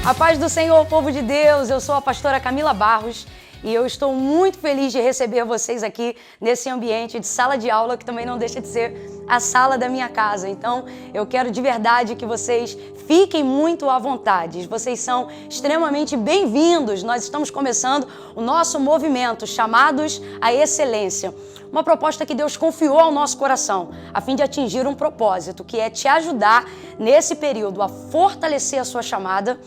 A paz do Senhor, povo de Deus, eu sou a pastora Camila Barros e eu estou muito feliz de receber vocês aqui nesse ambiente de sala de aula, que também não deixa de ser a sala da minha casa. Então, eu quero de verdade que vocês fiquem muito à vontade. Vocês são extremamente bem-vindos. Nós estamos começando o nosso movimento Chamados à Excelência. Uma proposta que Deus confiou ao nosso coração, a fim de atingir um propósito, que é te ajudar nesse período a fortalecer a sua chamada,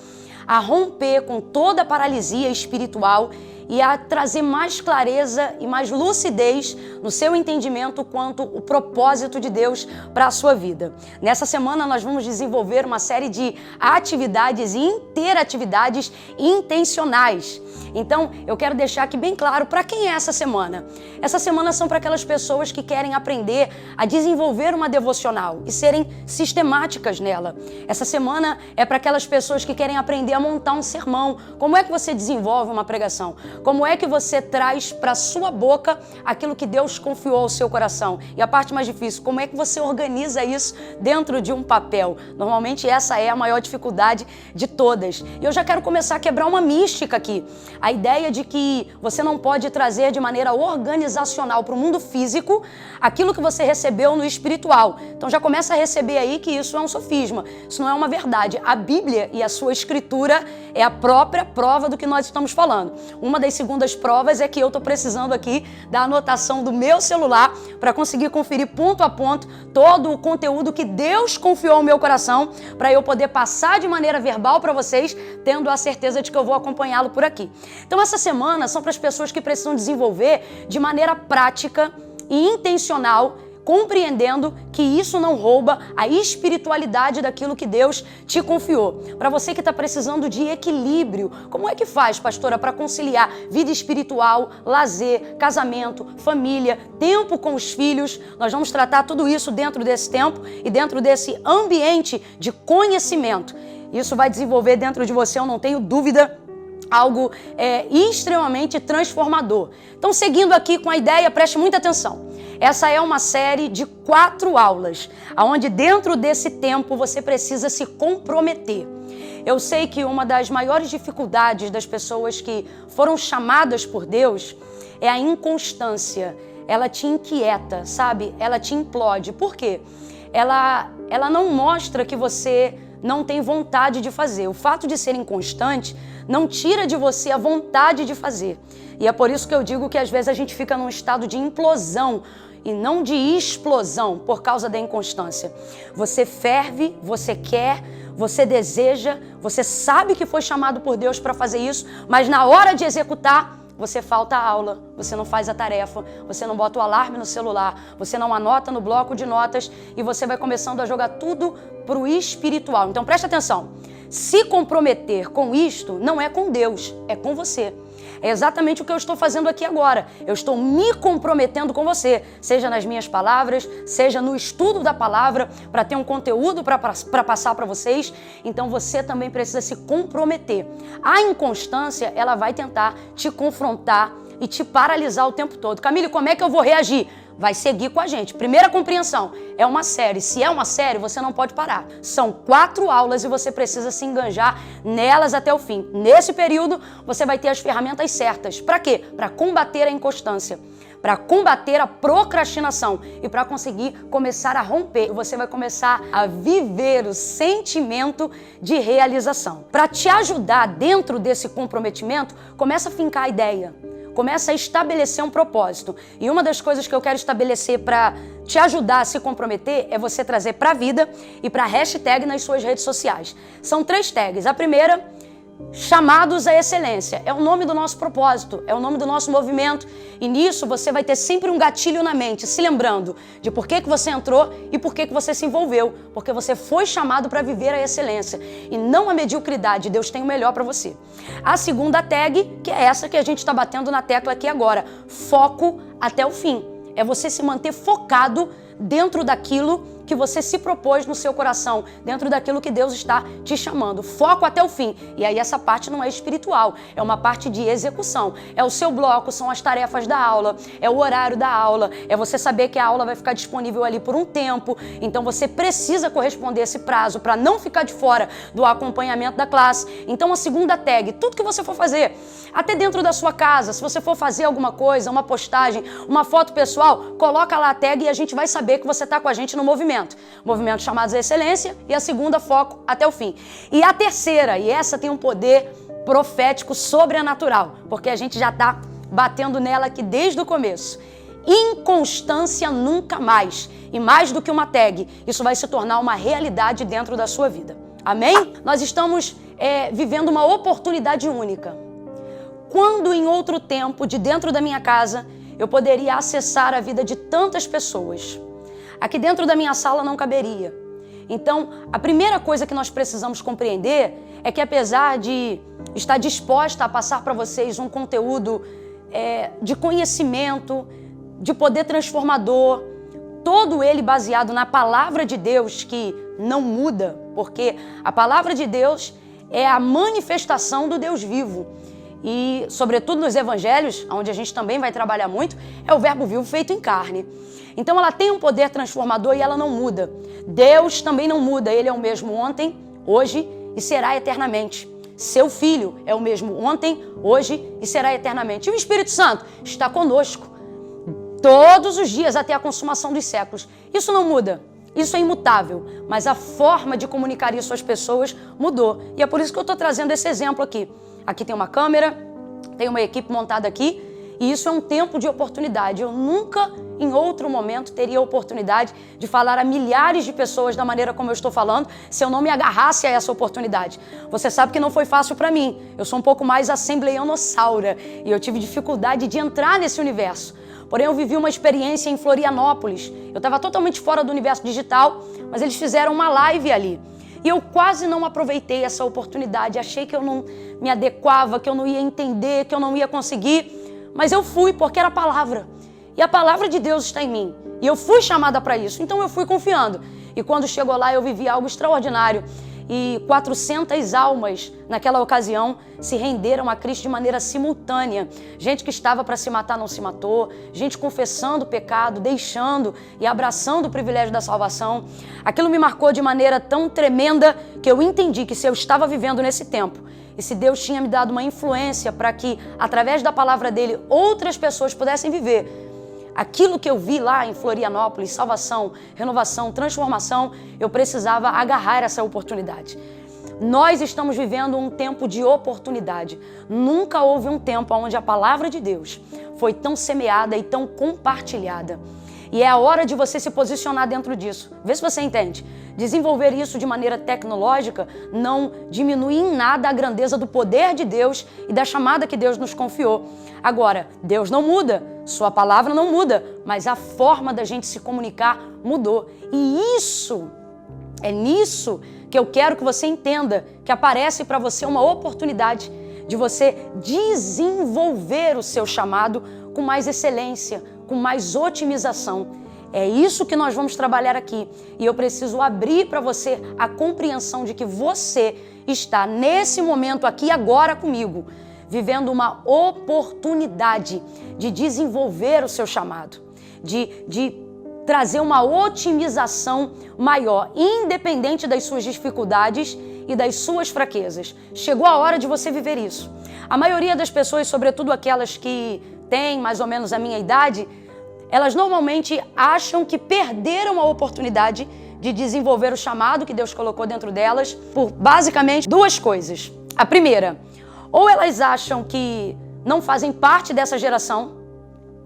a romper com toda a paralisia espiritual e a trazer mais clareza e mais lucidez no seu entendimento quanto o propósito de Deus para a sua vida. Nessa semana nós vamos desenvolver uma série de atividades e interatividades intencionais. Então, eu quero deixar aqui bem claro para quem é essa semana. Essa semana são para aquelas pessoas que querem aprender a desenvolver uma devocional e serem sistemáticas nela. Essa semana é para aquelas pessoas que querem aprender a montar um sermão. Como é que você desenvolve uma pregação? Como é que você traz para sua boca aquilo que Deus confiou ao seu coração? E a parte mais difícil, como é que você organiza isso dentro de um papel? Normalmente essa é a maior dificuldade de todas. E eu já quero começar a quebrar uma mística aqui. A ideia de que você não pode trazer de maneira organizacional para o mundo físico aquilo que você recebeu no espiritual. Então já começa a receber aí que isso é um sofisma. Isso não é uma verdade. A Bíblia e a sua escritura é a própria prova do que nós estamos falando. Uma das segundas provas é que eu estou precisando aqui da anotação do meu celular para conseguir conferir ponto a ponto todo o conteúdo que Deus confiou ao meu coração para eu poder passar de maneira verbal para vocês, tendo a certeza de que eu vou acompanhá-lo por aqui. Então essa semana são para as pessoas que precisam desenvolver de maneira prática e intencional, compreendendo que isso não rouba a espiritualidade daquilo que Deus te confiou. Para você que está precisando de equilíbrio, como é que faz, pastora, para conciliar vida espiritual, lazer, casamento, família, tempo com os filhos? Nós vamos tratar tudo isso dentro desse tempo e dentro desse ambiente de conhecimento. Isso vai desenvolver dentro de você, eu não tenho dúvida, algo extremamente transformador. Então, seguindo aqui com a ideia, preste muita atenção. Essa é uma série de 4 aulas, onde dentro desse tempo você precisa se comprometer. Eu sei que uma das maiores dificuldades das pessoas que foram chamadas por Deus é a inconstância. Ela te inquieta, sabe? Ela te implode. Por quê? Ela não mostra que você não tem vontade de fazer. O fato de ser inconstante não tira de você a vontade de fazer. E é por isso que eu digo que às vezes a gente fica num estado de implosão e não de explosão por causa da inconstância. Você ferve, você quer, você deseja, você sabe que foi chamado por Deus para fazer isso, mas na hora de executar, você falta a aula, você não faz a tarefa, você não bota o alarme no celular, você não anota no bloco de notas e você vai começando a jogar tudo para o espiritual. Então preste atenção, se comprometer com isto não é com Deus, é com você. É exatamente o que eu estou fazendo aqui agora. Eu estou me comprometendo com você, seja nas minhas palavras, seja no estudo da palavra, para ter um conteúdo para passar para vocês. Então você também precisa se comprometer. A inconstância, ela vai tentar te confrontar e te paralisar o tempo todo. Camille, como é que eu vou reagir? Vai seguir com a gente. Primeira compreensão, é uma série. Se é uma série, você não pode parar. São 4 aulas e você precisa se enganjar nelas até o fim. Nesse período, você vai ter as ferramentas certas. Para quê? Para combater a inconstância, para combater a procrastinação e para conseguir começar a romper. Você vai começar a viver o sentimento de realização. Para te ajudar dentro desse comprometimento, começa a fincar a ideia. Começa a estabelecer um propósito. E uma das coisas que eu quero estabelecer para te ajudar a se comprometer é você trazer para a vida e para a hashtag nas suas redes sociais. São 3 tags. A primeira, chamados à excelência. É o nome do nosso propósito, é o nome do nosso movimento. E nisso você vai ter sempre um gatilho na mente, se lembrando de por que você entrou e por que você se envolveu. Porque você foi chamado para viver a excelência e não a mediocridade. Deus tem o melhor para você. A segunda tag, que é essa que a gente está batendo na tecla aqui agora. Foco até o fim. É você se manter focado dentro daquilo que você se propôs no seu coração, dentro daquilo que Deus está te chamando. Foco até o fim. E aí essa parte não é espiritual, é uma parte de execução. É o seu bloco, são as tarefas da aula, é o horário da aula, é você saber que a aula vai ficar disponível ali por um tempo, então você precisa corresponder a esse prazo para não ficar de fora do acompanhamento da classe. Então a segunda tag, tudo que você for fazer, até dentro da sua casa, se você for fazer alguma coisa, uma postagem, uma foto pessoal, coloca lá a tag e a gente vai saber que você está com a gente no movimento. Movimento chamados a excelência, e a segunda, foco até o fim. E a terceira, e essa tem um poder profético sobrenatural, porque a gente já está batendo nela aqui desde o começo. Inconstância nunca mais. E mais do que uma tag, isso vai se tornar uma realidade dentro da sua vida. Amém? Nós estamos vivendo uma oportunidade única. Quando em outro tempo, de dentro da minha casa, eu poderia acessar a vida de tantas pessoas, aqui dentro da minha sala não caberia. Então, a primeira coisa que nós precisamos compreender é que, apesar de estar disposta a passar para vocês um conteúdo de conhecimento, de poder transformador, todo ele baseado na palavra de Deus, que não muda, porque a palavra de Deus é a manifestação do Deus vivo. E, sobretudo nos evangelhos, onde a gente também vai trabalhar muito, é o verbo vivo feito em carne. Então ela tem um poder transformador e ela não muda. Deus também não muda, ele é o mesmo ontem, hoje e será eternamente. Seu Filho é o mesmo ontem, hoje e será eternamente. E o Espírito Santo está conosco todos os dias até a consumação dos séculos. Isso não muda, isso é imutável, mas a forma de comunicar isso às pessoas mudou. E é por isso que eu estou trazendo esse exemplo aqui. Aqui tem uma câmera, tem uma equipe montada aqui, e isso é um tempo de oportunidade. Eu nunca, em outro momento, teria a oportunidade de falar a milhares de pessoas da maneira como eu estou falando, se eu não me agarrasse a essa oportunidade. Você sabe que não foi fácil para mim. Eu sou um pouco mais assembleianossaura, e eu tive dificuldade de entrar nesse universo. Porém, eu vivi uma experiência em Florianópolis. Eu estava totalmente fora do universo digital, mas eles fizeram uma live ali. E eu quase não aproveitei essa oportunidade. Achei que eu não me adequava, que eu não ia entender, que eu não ia conseguir. Mas eu fui, porque era a palavra. E a palavra de Deus está em mim. E eu fui chamada para isso. Então eu fui confiando. E quando chegou lá, eu vivi algo extraordinário. E 400 almas, naquela ocasião, se renderam a Cristo de maneira simultânea. Gente que estava para se matar não se matou, gente confessando o pecado, deixando e abraçando o privilégio da salvação. Aquilo me marcou de maneira tão tremenda que eu entendi que se eu estava vivendo nesse tempo e se Deus tinha me dado uma influência para que, através da palavra dele, outras pessoas pudessem viver aquilo que eu vi lá em Florianópolis, salvação, renovação, transformação, eu precisava agarrar essa oportunidade. Nós estamos vivendo um tempo de oportunidade. Nunca houve um tempo onde a palavra de Deus foi tão semeada e tão compartilhada. E é a hora de você se posicionar dentro disso. Vê se você entende. Desenvolver isso de maneira tecnológica não diminui em nada a grandeza do poder de Deus e da chamada que Deus nos confiou. Agora, Deus não muda, sua palavra não muda, mas a forma da gente se comunicar mudou. E é nisso que eu quero que você entenda que aparece para você uma oportunidade de você desenvolver o seu chamado com mais excelência, com mais otimização. É isso que nós vamos trabalhar aqui. E eu preciso abrir para você a compreensão de que você está nesse momento aqui agora comigo, vivendo uma oportunidade de desenvolver o seu chamado, de trazer uma otimização maior, independente das suas dificuldades e das suas fraquezas. Chegou a hora de você viver isso. A maioria das pessoas, sobretudo aquelas que têm mais ou menos a minha idade, elas normalmente acham que perderam a oportunidade de desenvolver o chamado que Deus colocou dentro delas por basicamente duas coisas. A primeira, ou elas acham que não fazem parte dessa geração,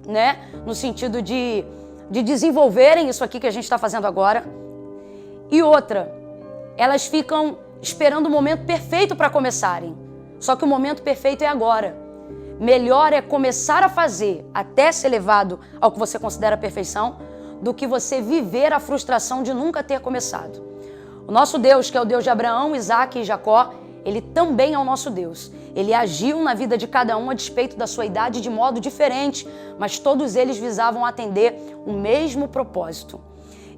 né? No sentido de desenvolverem isso aqui que a gente está fazendo agora. E outra, elas ficam esperando o momento perfeito para começarem. Só que o momento perfeito é agora. Melhor é começar a fazer até ser levado ao que você considera perfeição do que você viver a frustração de nunca ter começado. O nosso Deus, que é o Deus de Abraão, Isaac e Jacó, ele também é o nosso Deus. Ele agiu na vida de cada um a despeito da sua idade de modo diferente, mas todos eles visavam atender o mesmo propósito.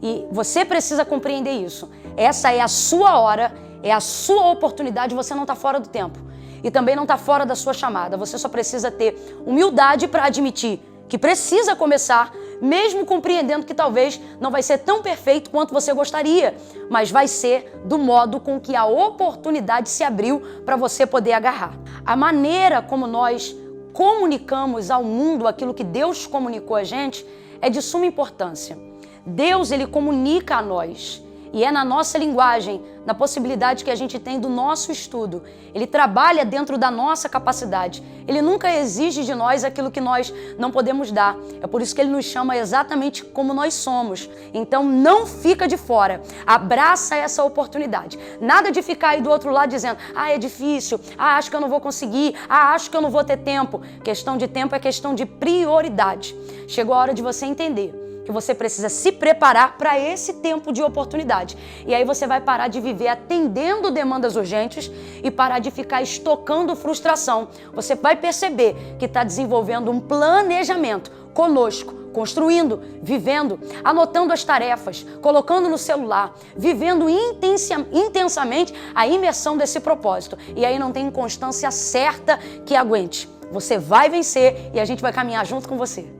E você precisa compreender isso. Essa é a sua hora, é a sua oportunidade, você não está fora do tempo. E também não está fora da sua chamada. Você só precisa ter humildade para admitir que precisa começar, mesmo compreendendo que talvez não vai ser tão perfeito quanto você gostaria, mas vai ser do modo com que a oportunidade se abriu para você poder agarrar. A maneira como nós comunicamos ao mundo aquilo que Deus comunicou a gente é de suma importância. Deus, ele comunica a nós. E é na nossa linguagem, na possibilidade que a gente tem do nosso estudo. Ele trabalha dentro da nossa capacidade. Ele nunca exige de nós aquilo que nós não podemos dar. É por isso que ele nos chama exatamente como nós somos. Então não fica de fora. Abraça essa oportunidade. Nada de ficar aí do outro lado dizendo: ah, é difícil, ah, acho que eu não vou conseguir, ah, acho que eu não vou ter tempo. Questão de tempo é questão de prioridade. Chegou a hora de você entender que você precisa se preparar para esse tempo de oportunidade. E aí você vai parar de viver atendendo demandas urgentes e parar de ficar estocando frustração. Você vai perceber que está desenvolvendo um planejamento conosco, construindo, vivendo, anotando as tarefas, colocando no celular, vivendo intensamente a imersão desse propósito. E aí não tem constância certa que aguente. Você vai vencer e a gente vai caminhar junto com você.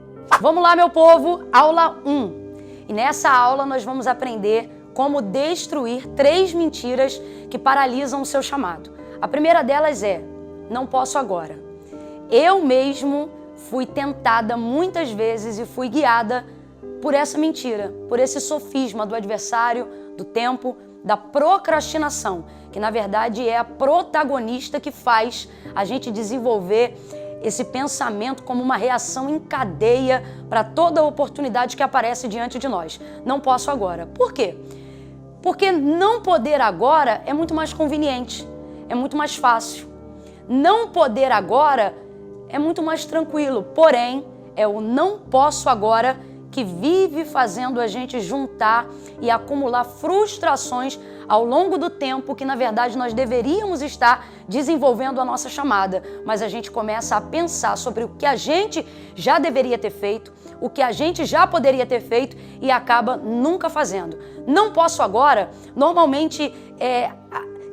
Vamos lá, meu povo, aula 1. E nessa aula nós vamos aprender como destruir 3 mentiras que paralisam o seu chamado. A primeira delas é: não posso agora. Eu mesmo fui tentada muitas vezes e fui guiada por essa mentira, por esse sofisma do adversário, do tempo, da procrastinação, que na verdade é a protagonista que faz a gente desenvolver esse pensamento como uma reação em cadeia para toda oportunidade que aparece diante de nós. Não posso agora. Por quê? Porque não poder agora é muito mais conveniente, é muito mais fácil. Não poder agora é muito mais tranquilo, porém, é o não posso agora que vive fazendo a gente juntar e acumular frustrações ao longo do tempo que, na verdade, nós deveríamos estar desenvolvendo a nossa chamada. Mas a gente começa a pensar sobre o que a gente já deveria ter feito, o que a gente já poderia ter feito e acaba nunca fazendo. Não posso agora, normalmente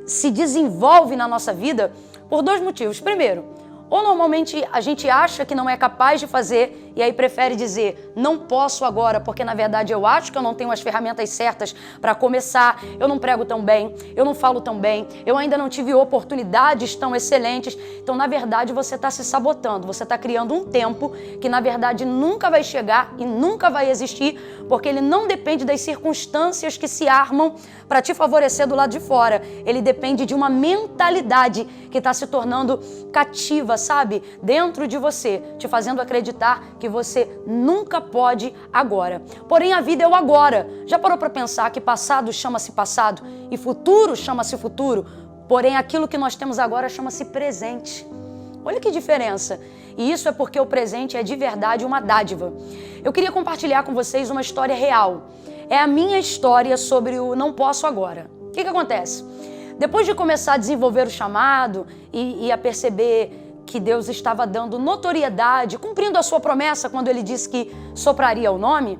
se desenvolve na nossa vida por 2 motivos. Primeiro, ou normalmente a gente acha que não é capaz de fazer e aí prefere dizer não posso agora, porque na verdade eu acho que eu não tenho as ferramentas certas para começar, eu não prego tão bem, eu não falo tão bem, eu ainda não tive oportunidades tão excelentes. Então, na verdade, você está se sabotando, você está criando um tempo que na verdade nunca vai chegar e nunca vai existir, porque ele não depende das circunstâncias que se armam para te favorecer do lado de fora. Ele depende de uma mentalidade que está se tornando cativa, sabe? Dentro de você, te fazendo acreditar que você nunca pode agora. Porém, a vida é o agora. Já parou para pensar que passado chama-se passado e futuro chama-se futuro? Porém, aquilo que nós temos agora chama-se presente. Olha que diferença. E isso é porque o presente é de verdade uma dádiva. Eu queria compartilhar com vocês uma história real. É a minha história sobre o não posso agora. O que acontece? Depois de começar a desenvolver o chamado e a perceber que Deus estava dando notoriedade, cumprindo a sua promessa quando Ele disse que sopraria o nome,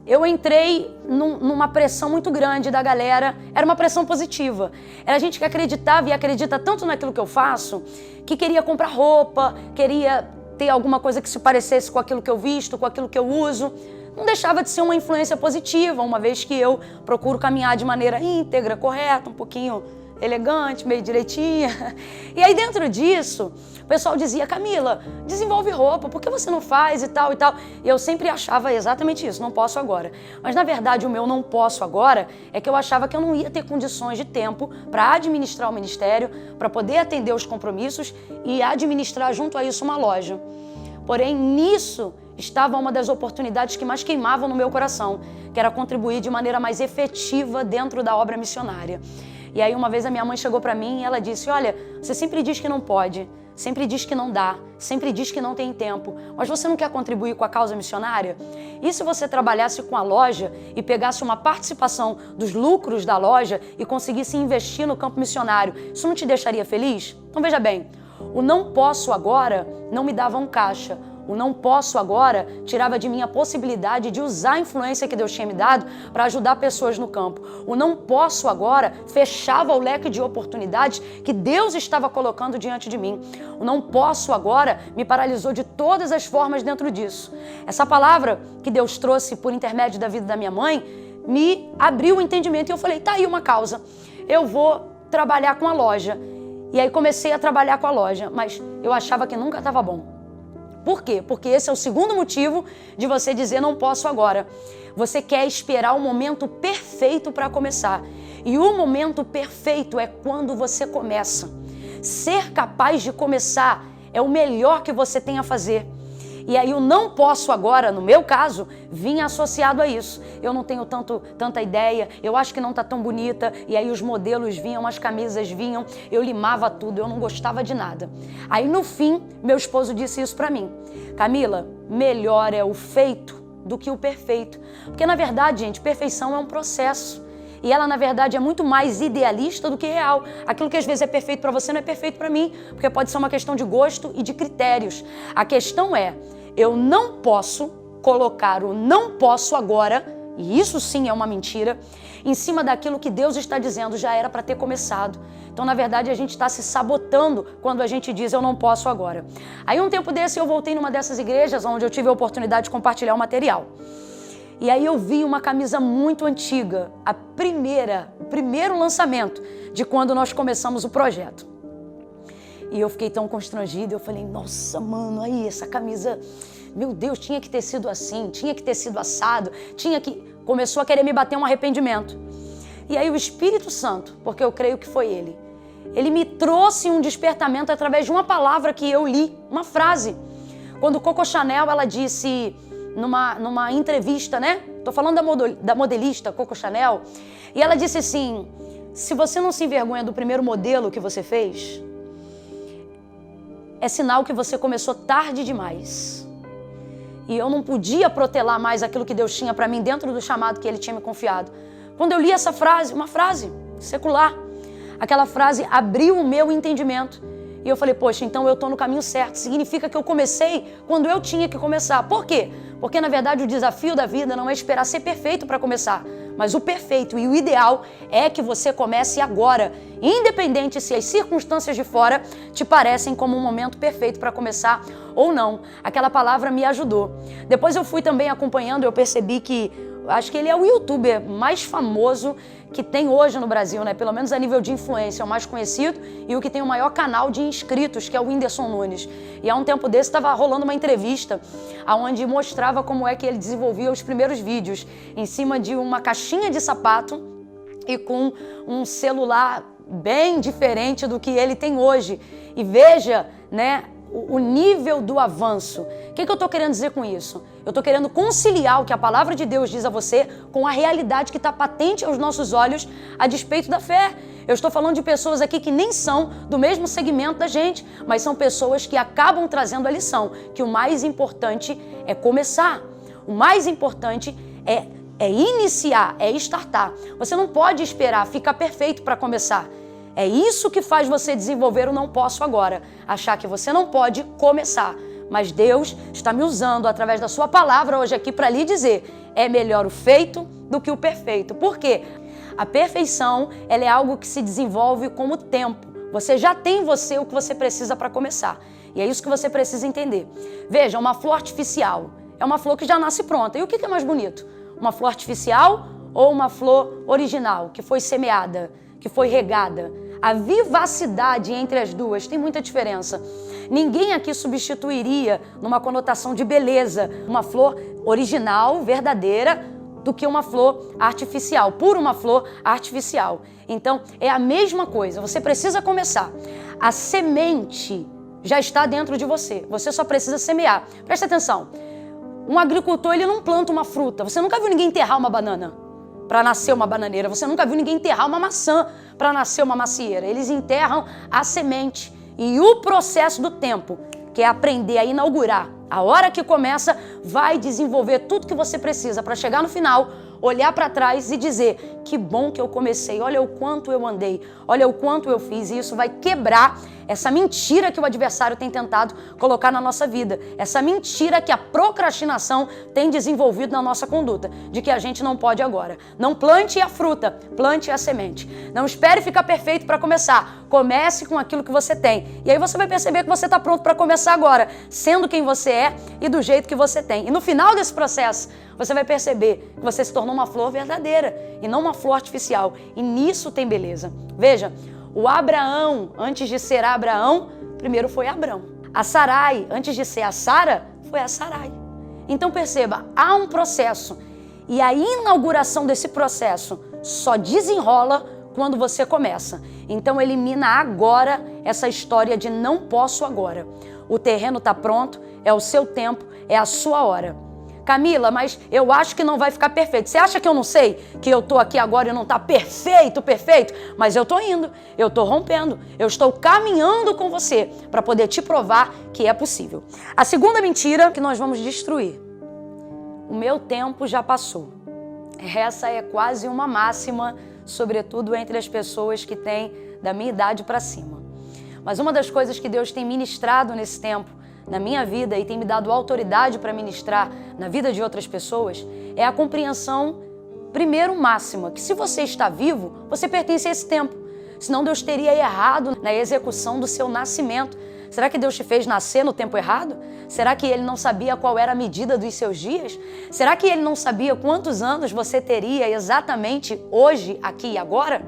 eu entrei numa pressão muito grande da galera. Era uma pressão positiva. Era gente que acreditava e acredita tanto naquilo que eu faço, que queria comprar roupa, queria ter alguma coisa que se parecesse com aquilo que eu visto, com aquilo que eu uso. Não deixava de ser uma influência positiva, uma vez que eu procuro caminhar de maneira íntegra, correta, um pouquinho elegante, meio direitinha. E aí dentro disso, o pessoal dizia: Camila, desenvolve roupa, por que você não faz e tal e tal? E eu sempre achava exatamente isso, não posso agora. Mas na verdade o meu não posso agora é que eu achava que eu não ia ter condições de tempo para administrar o ministério, para poder atender os compromissos e administrar junto a isso uma loja. Porém, nisso estava uma das oportunidades que mais queimavam no meu coração, que era contribuir de maneira mais efetiva dentro da obra missionária. E aí uma vez a minha mãe chegou para mim e ela disse: olha, você sempre diz que não pode, sempre diz que não dá, sempre diz que não tem tempo, mas você não quer contribuir com a causa missionária? E se você trabalhasse com a loja e pegasse uma participação dos lucros da loja e conseguisse investir no campo missionário, isso não te deixaria feliz? Então veja bem, o não posso agora não me dava um caixa, O não posso agora tirava de mim a possibilidade de usar a influência que Deus tinha me dado para ajudar pessoas no campo. O não posso agora fechava o leque de oportunidades que Deus estava colocando diante de mim. O não posso agora me paralisou de todas as formas dentro disso. Essa palavra que Deus trouxe por intermédio da vida da minha mãe me abriu o entendimento e eu falei, tá aí uma causa. Eu vou trabalhar com a loja. E aí comecei a trabalhar com a loja, mas eu achava que nunca estava bom. Por quê? Porque esse é o segundo motivo de você dizer não posso agora. Você quer esperar o momento perfeito para começar. E o momento perfeito é quando você começa. Ser capaz de começar é o melhor que você tem a fazer. E aí o não posso agora, no meu caso, vinha associado a isso. Eu não tenho tanta ideia, eu acho que não tá tão bonita. E aí os modelos vinham, as camisas vinham, eu limava tudo, eu não gostava de nada. Aí no fim, meu esposo disse isso pra mim. Camila, melhor é o feito do que o perfeito. Porque na verdade, gente, perfeição é um processo. E ela, na verdade, é muito mais idealista do que real. Aquilo que às vezes é perfeito para você não é perfeito para mim, porque pode ser uma questão de gosto e de critérios. A questão é, eu não posso colocar o não posso agora, e isso sim é uma mentira, em cima daquilo que Deus está dizendo, já era para ter começado. Então, na verdade, a gente está se sabotando quando a gente diz eu não posso agora. Aí, um tempo desse, eu voltei numa dessas igrejas onde eu tive a oportunidade de compartilhar o material. E aí eu vi uma camisa muito antiga, o primeiro lançamento de quando nós começamos o projeto. E eu fiquei tão constrangida, eu falei, nossa, mano, aí essa camisa, meu Deus, tinha que ter sido assim, tinha que ter sido assado, começou a querer me bater um arrependimento. E aí o Espírito Santo, porque eu creio que foi ele me trouxe um despertamento através de uma palavra que eu li, uma frase. Quando Coco Chanel, ela disse... Numa entrevista, né? Tô falando da modelista Coco Chanel. E ela disse assim, se você não se envergonha do primeiro modelo que você fez, é sinal que você começou tarde demais. E eu não podia protelar mais aquilo que Deus tinha para mim dentro do chamado que Ele tinha me confiado. Quando eu li essa frase, uma frase secular, aquela frase abriu o meu entendimento. E eu falei, poxa, então eu tô no caminho certo. Significa que eu comecei quando eu tinha que começar. Por quê? Porque, na verdade, o desafio da vida não é esperar ser perfeito para começar. Mas o perfeito e o ideal é que você comece agora. Independente se as circunstâncias de fora te parecem como um momento perfeito para começar ou não. Aquela palavra me ajudou. Depois eu fui também acompanhando, eu percebi que... acho que ele é o youtuber mais famoso que tem hoje no Brasil, né? Pelo menos a nível de influência, é o mais conhecido e o que tem o maior canal de inscritos, que é o Whindersson Nunes. E há um tempo desse estava rolando uma entrevista onde mostrava como é que ele desenvolvia os primeiros vídeos em cima de uma caixinha de sapato e com um celular bem diferente do que ele tem hoje. E veja, né? O nível do avanço. O que eu estou querendo dizer com isso? Eu estou querendo conciliar o que a palavra de Deus diz a você com a realidade que está patente aos nossos olhos a despeito da fé. Eu estou falando de pessoas aqui que nem são do mesmo segmento da gente, mas são pessoas que acabam trazendo a lição, que o mais importante é começar. O mais importante é iniciar, é startar. Você não pode esperar ficar perfeito para começar. É isso que faz você desenvolver o não posso agora. Achar que você não pode começar. Mas Deus está me usando através da sua palavra hoje aqui para lhe dizer, é melhor o feito do que o perfeito. Por quê? A perfeição, ela é algo que se desenvolve com o tempo. Você já tem em você o que você precisa para começar. E é isso que você precisa entender. Veja, uma flor artificial é uma flor que já nasce pronta. E o que é mais bonito? Uma flor artificial ou uma flor original, que foi semeada, que foi regada? A vivacidade entre as duas tem muita diferença. Ninguém aqui substituiria, numa conotação de beleza, uma flor original, verdadeira, do que uma flor artificial, por uma flor artificial. Então, é a mesma coisa, você precisa começar. A semente já está dentro de você, você só precisa semear. Presta atenção, um agricultor, ele não planta uma fruta. Você nunca viu ninguém enterrar uma banana para nascer uma bananeira. Você nunca viu ninguém enterrar uma maçã para nascer uma macieira. Eles enterram a semente. E o processo do tempo, que é aprender a inaugurar, a hora que começa, vai desenvolver tudo que você precisa para chegar no final, olhar para trás e dizer, que bom que eu comecei, olha o quanto eu andei, olha o quanto eu fiz, e isso vai quebrar essa mentira que o adversário tem tentado colocar na nossa vida, essa mentira que a procrastinação tem desenvolvido na nossa conduta, de que a gente não pode agora. Não plante a fruta, plante a semente. Não espere ficar perfeito para começar. Comece com aquilo que você tem. E aí você vai perceber que você está pronto para começar agora, sendo quem você é e do jeito que você tem. E no final desse processo, você vai perceber que você se tornou uma flor verdadeira e não uma flor artificial. E nisso tem beleza. Veja, o Abraão, antes de ser Abraão, primeiro foi Abrão. A Sarai, antes de ser a Sara, foi a Sarai. Então perceba, há um processo. E a inauguração desse processo só desenrola quando você começa. Então elimina agora essa história de não posso agora. O terreno está pronto, é o seu tempo, é a sua hora. Camila, mas eu acho que não vai ficar perfeito. Você acha que eu não sei que eu tô aqui agora e não tá perfeito? Mas eu tô indo, eu tô rompendo, eu estou caminhando com você para poder te provar que é possível. A segunda mentira que nós vamos destruir. O meu tempo já passou. Essa é quase uma máxima, sobretudo entre as pessoas que têm da minha idade para cima. Mas uma das coisas que Deus tem ministrado nesse tempo, na minha vida, e tem me dado autoridade para ministrar na vida de outras pessoas, é a compreensão, primeiro, máxima, que se você está vivo, você pertence a esse tempo. Senão Deus teria errado na execução do seu nascimento. Será que Deus te fez nascer no tempo errado? Será que Ele não sabia qual era a medida dos seus dias? Será que Ele não sabia quantos anos você teria exatamente hoje, aqui e agora?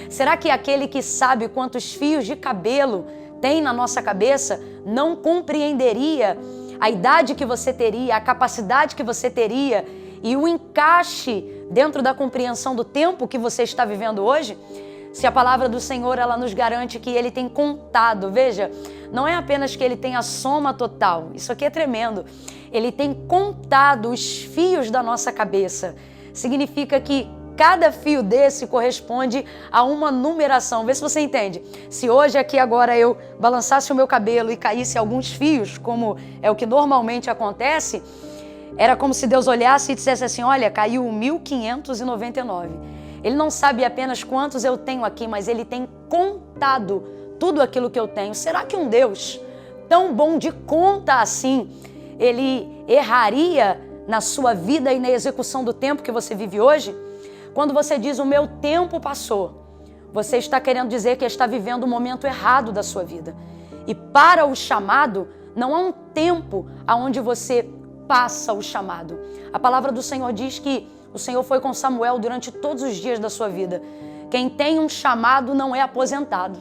Será que aquele que sabe quantos fios de cabelo tem na nossa cabeça não compreenderia a idade que você teria, a capacidade que você teria e o encaixe dentro da compreensão do tempo que você está vivendo hoje? Se a palavra do Senhor, ela nos garante que Ele tem contado, veja, não é apenas que Ele tem a soma total, isso aqui é tremendo, Ele tem contado os fios da nossa cabeça. Significa que cada fio desse corresponde a uma numeração. Vê se você entende. Se hoje aqui agora eu balançasse o meu cabelo e caísse alguns fios, como é o que normalmente acontece, era como se Deus olhasse e dissesse assim, olha, caiu 1599. Ele não sabe apenas quantos eu tenho aqui, mas Ele tem contado tudo aquilo que eu tenho. Será que um Deus tão bom de conta assim, Ele erraria na sua vida e na execução do tempo que você vive hoje? Quando você diz o meu tempo passou, você está querendo dizer que está vivendo um momento errado da sua vida. E para o chamado, não há um tempo onde você passa o chamado. A palavra do Senhor diz que o Senhor foi com Samuel durante todos os dias da sua vida. Quem tem um chamado não é aposentado.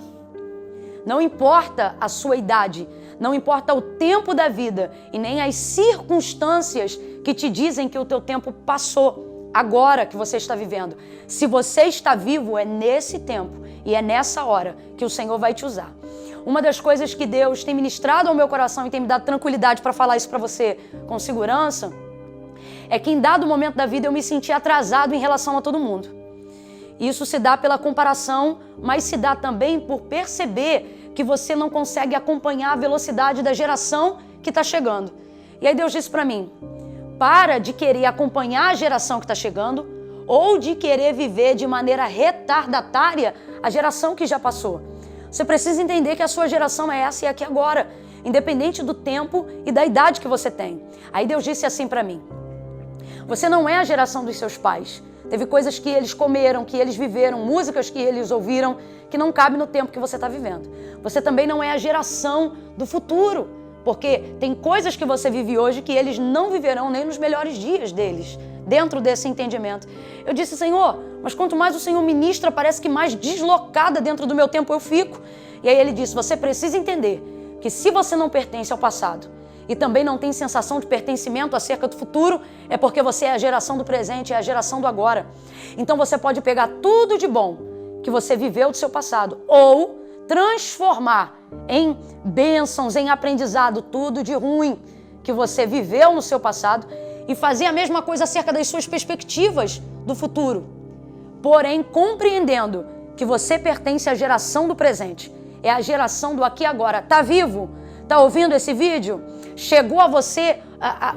Não importa a sua idade, não importa o tempo da vida e nem as circunstâncias que te dizem que o teu tempo passou. Agora que você está vivendo. Se você está vivo, é nesse tempo e é nessa hora que o Senhor vai te usar. Uma das coisas que Deus tem ministrado ao meu coração e tem me dado tranquilidade para falar isso para você com segurança, é que em dado momento da vida eu me senti atrasado em relação a todo mundo. Isso se dá pela comparação, mas se dá também por perceber que você não consegue acompanhar a velocidade da geração que está chegando. E aí Deus disse para mim, para de querer acompanhar a geração que está chegando ou de querer viver de maneira retardatária a geração que já passou. Você precisa entender que a sua geração é essa e aqui agora, independente do tempo e da idade que você tem. Aí Deus disse assim para mim, você não é a geração dos seus pais. Teve coisas que eles comeram, que eles viveram, músicas que eles ouviram, que não cabe no tempo que você está vivendo. Você também não é a geração do futuro. Porque tem coisas que você vive hoje que eles não viverão nem nos melhores dias deles, dentro desse entendimento. Eu disse, Senhor, mas quanto mais o Senhor ministra, parece que mais deslocada dentro do meu tempo eu fico. E aí Ele disse, você precisa entender que se você não pertence ao passado e também não tem sensação de pertencimento acerca do futuro, é porque você é a geração do presente, é a geração do agora. Então você pode pegar tudo de bom que você viveu do seu passado ou transformar em bênçãos, em aprendizado, tudo de ruim que você viveu no seu passado e fazer a mesma coisa acerca das suas perspectivas do futuro. Porém, compreendendo que você pertence à geração do presente, é a geração do aqui e agora. Tá vivo? Tá ouvindo esse vídeo? Chegou a você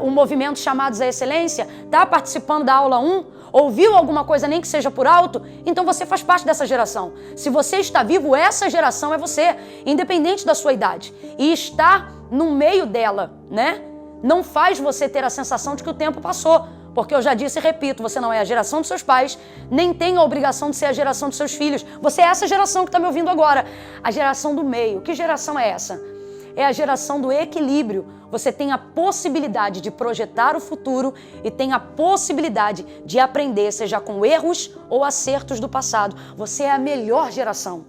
um movimento Chamados à Excelência? Tá participando da aula 1? ouviu alguma coisa, nem que seja por alto, então você faz parte dessa geração. Se você está vivo, essa geração é você, independente da sua idade. E estar no meio dela, né, não faz você ter a sensação de que o tempo passou. Porque eu já disse e repito, você não é a geração dos seus pais, nem tem a obrigação de ser a geração dos seus filhos. Você é essa geração que está me ouvindo agora, a geração do meio. Que geração é essa? É a geração do equilíbrio. Você tem a possibilidade de projetar o futuro e tem a possibilidade de aprender, seja com erros ou acertos do passado. Você é a melhor geração.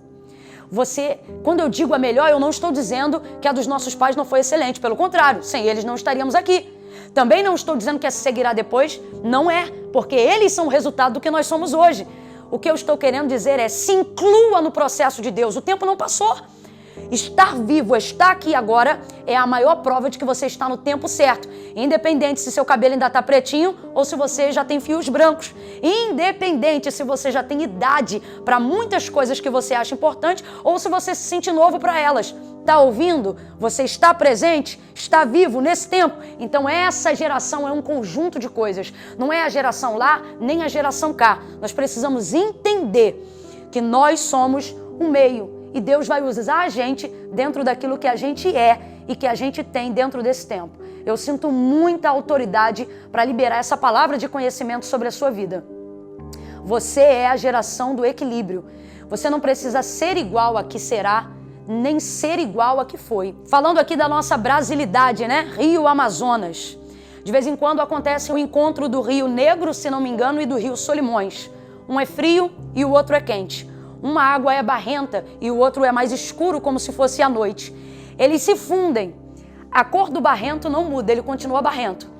Quando eu digo a melhor, eu não estou dizendo que a dos nossos pais não foi excelente. Pelo contrário, sem eles não estaríamos aqui. Também não estou dizendo que essa seguirá depois. Não é, porque eles são o resultado do que nós somos hoje. O que eu estou querendo dizer é: se inclua no processo de Deus. O tempo não passou. Estar vivo, estar aqui agora, é a maior prova de que você está no tempo certo. Independente se seu cabelo ainda está pretinho ou se você já tem fios brancos. Independente se você já tem idade para muitas coisas que você acha importante ou se você se sente novo para elas. Está ouvindo? Você está presente? Está vivo nesse tempo? Então essa geração é um conjunto de coisas. Não é a geração lá, nem a geração cá. Nós precisamos entender que nós somos um meio. E Deus vai usar a gente dentro daquilo que a gente é e que a gente tem dentro desse tempo. Eu sinto muita autoridade para liberar essa palavra de conhecimento sobre a sua vida. Você é a geração do equilíbrio. Você não precisa ser igual a que será, nem ser igual a que foi. Falando aqui da nossa brasilidade, né? Rio Amazonas. De vez em quando acontece o encontro do Rio Negro, se não me engano, e do Rio Solimões. Um é frio e o outro é quente. Uma água é barrenta e o outro é mais escuro, como se fosse à noite. Eles se fundem. A cor do barrento não muda, ele continua barrento.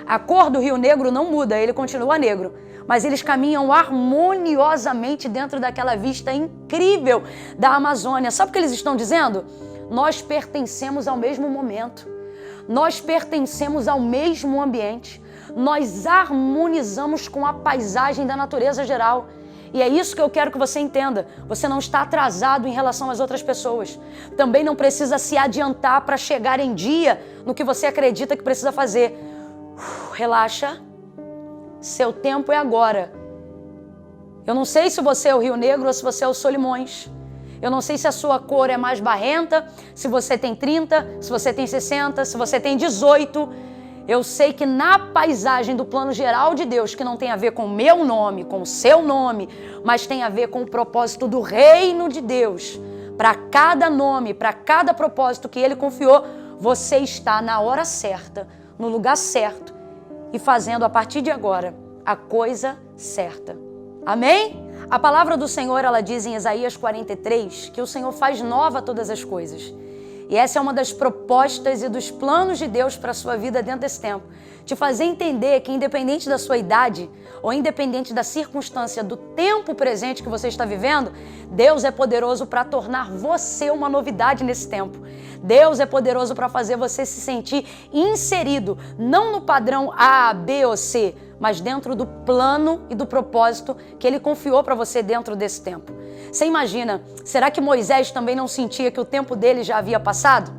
A cor do Rio Negro não muda, ele continua negro. Mas eles caminham harmoniosamente dentro daquela vista incrível da Amazônia. Sabe o que eles estão dizendo? Nós pertencemos ao mesmo momento. Nós pertencemos ao mesmo ambiente. Nós harmonizamos com a paisagem da natureza geral. E é isso que eu quero que você entenda. Você não está atrasado em relação às outras pessoas. Também não precisa se adiantar para chegar em dia no que você acredita que precisa fazer. Relaxa. Seu tempo é agora. Eu não sei se você é o Rio Negro ou se você é o Solimões. Eu não sei se a sua cor é mais barrenta, se você tem 30, se você tem 60, se você tem 18. Eu sei que na paisagem do plano geral de Deus, que não tem a ver com o meu nome, com o seu nome, mas tem a ver com o propósito do reino de Deus, para cada nome, para cada propósito que Ele confiou, você está na hora certa, no lugar certo e fazendo a partir de agora a coisa certa. Amém? A palavra do Senhor, ela diz em Isaías 43 que o Senhor faz nova todas as coisas. E essa é uma das propostas e dos planos de Deus para a sua vida dentro desse tempo. Te fazer entender que independente da sua idade ou independente da circunstância do tempo presente que você está vivendo, Deus é poderoso para tornar você uma novidade nesse tempo. Deus é poderoso para fazer você se sentir inserido, não no padrão A, B ou C, mas dentro do plano e do propósito que Ele confiou para você dentro desse tempo. Você imagina, será que Moisés também não sentia que o tempo dele já havia passado?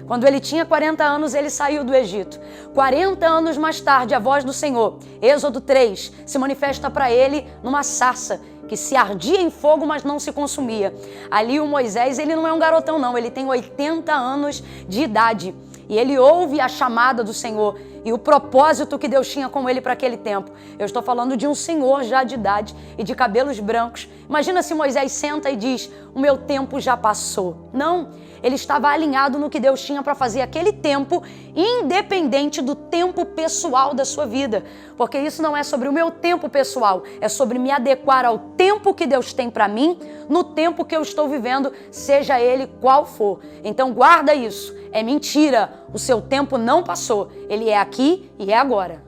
Quando ele tinha 40 anos, ele saiu do Egito. 40 anos mais tarde, a voz do Senhor, Êxodo 3, se manifesta para ele numa sarça que se ardia em fogo, mas não se consumia. Ali o Moisés, ele não é um garotão não, ele tem 80 anos de idade. E ele ouve a chamada do Senhor e o propósito que Deus tinha com ele para aquele tempo. Eu estou falando de um senhor já de idade e de cabelos brancos. Imagina se Moisés senta e diz, o meu tempo já passou. Não, ele estava alinhado no que Deus tinha para fazer aquele tempo, independente do tempo pessoal da sua vida. Porque isso não é sobre o meu tempo pessoal, é sobre me adequar ao tempo que Deus tem para mim, no tempo que eu estou vivendo, seja ele qual for. Então guarda isso, é mentira, o seu tempo não passou, ele é aqui e é agora.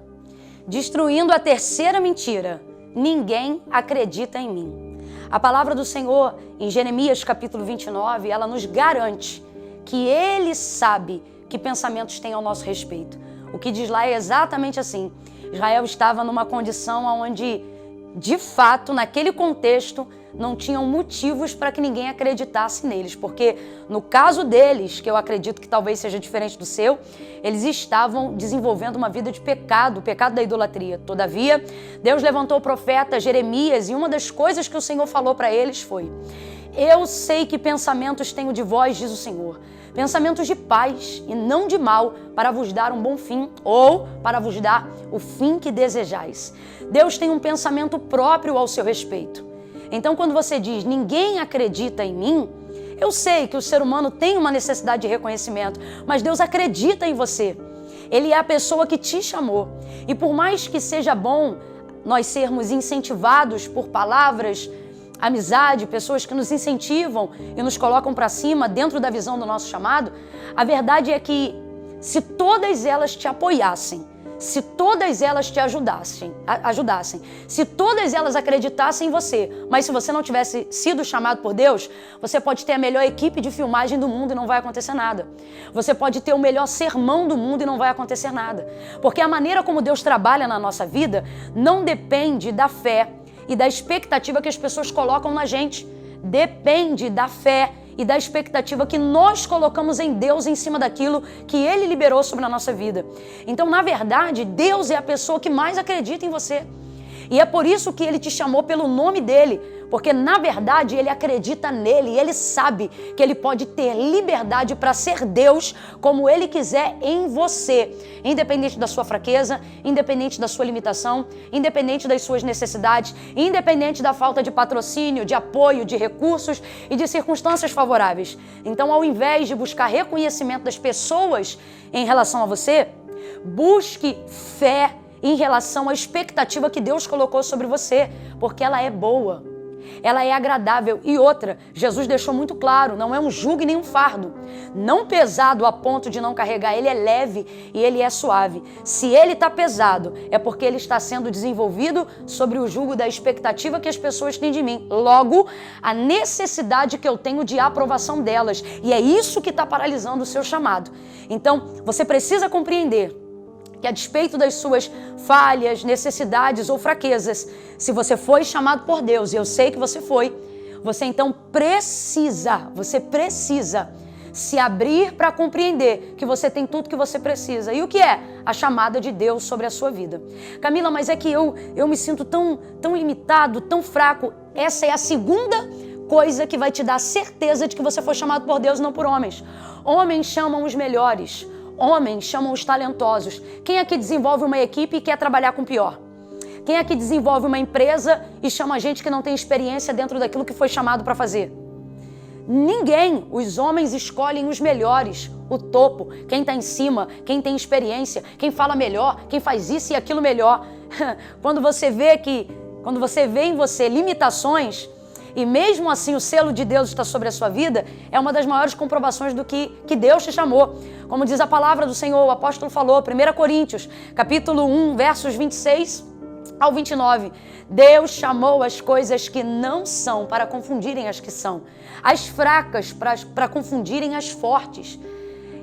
Destruindo a terceira mentira, ninguém acredita em mim. A palavra do Senhor, em Jeremias capítulo 29, ela nos garante que Ele sabe que pensamentos tem ao nosso respeito. O que diz lá é exatamente assim. Israel estava numa condição onde de fato, naquele contexto, não tinham motivos para que ninguém acreditasse neles, porque no caso deles, que eu acredito que talvez seja diferente do seu, eles estavam desenvolvendo uma vida de pecado, o pecado da idolatria. Todavia, Deus levantou o profeta Jeremias e uma das coisas que o Senhor falou para eles foi: eu sei que pensamentos tenho de vós, diz o Senhor, pensamentos de paz e não de mal, para vos dar um bom fim, ou para vos dar o fim que desejais. Deus tem um pensamento próprio ao seu respeito. Então, quando você diz, ninguém acredita em mim, eu sei que o ser humano tem uma necessidade de reconhecimento, mas Deus acredita em você. Ele é a pessoa que te chamou. E por mais que seja bom nós sermos incentivados por palavras, amizade, pessoas que nos incentivam e nos colocam para cima dentro da visão do nosso chamado, a verdade é que se todas elas te apoiassem, se todas elas te ajudassem, se todas elas acreditassem em você, mas se você não tivesse sido chamado por Deus, você pode ter a melhor equipe de filmagem do mundo e não vai acontecer nada. Você pode ter o melhor sermão do mundo e não vai acontecer nada. Porque a maneira como Deus trabalha na nossa vida não depende da fé e da expectativa que as pessoas colocam na gente. Depende da fé e da expectativa que nós colocamos em Deus em cima daquilo que Ele liberou sobre a nossa vida. Então, na verdade, Deus é a pessoa que mais acredita em você. E é por isso que Ele te chamou pelo nome dEle, porque, na verdade, Ele acredita nele e Ele sabe que Ele pode ter liberdade para ser Deus como Ele quiser em você, independente da sua fraqueza, independente da sua limitação, independente das suas necessidades, independente da falta de patrocínio, de apoio, de recursos e de circunstâncias favoráveis. Então, ao invés de buscar reconhecimento das pessoas em relação a você, busque fé em relação à expectativa que Deus colocou sobre você, porque ela é boa, ela é agradável. E outra, Jesus deixou muito claro, não é um jugo e nem um fardo, não pesado a ponto de não carregar, ele é leve e ele é suave. Se ele está pesado, é porque ele está sendo desenvolvido sobre o jugo da expectativa que as pessoas têm de mim, logo, a necessidade que eu tenho de aprovação delas, e é isso que está paralisando o seu chamado. Então, você precisa compreender que a despeito das suas falhas, necessidades ou fraquezas, se você foi chamado por Deus, e eu sei que você foi, você então você precisa se abrir para compreender que você tem tudo que você precisa. E o que é? A chamada de Deus sobre a sua vida. Camila, mas é que eu me sinto tão limitado, tão fraco. Essa é a segunda coisa que vai te dar certeza de que você foi chamado por Deus, não por homens. Homens chamam os melhores. Homens chamam os talentosos. Quem aqui desenvolve uma equipe e quer trabalhar com o pior? Quem aqui desenvolve uma empresa e chama gente que não tem experiência dentro daquilo que foi chamado para fazer? Ninguém. Os homens escolhem os melhores, o topo, quem está em cima, quem tem experiência, quem fala melhor, quem faz isso e aquilo melhor. Quando você vê em você limitações, e mesmo assim o selo de Deus está sobre a sua vida, é uma das maiores comprovações do que Deus te chamou. Como diz a palavra do Senhor, o apóstolo falou, 1 Coríntios, capítulo 1, versos 26 ao 29. Deus chamou as coisas que não são para confundirem as que são, as fracas para confundirem as fortes.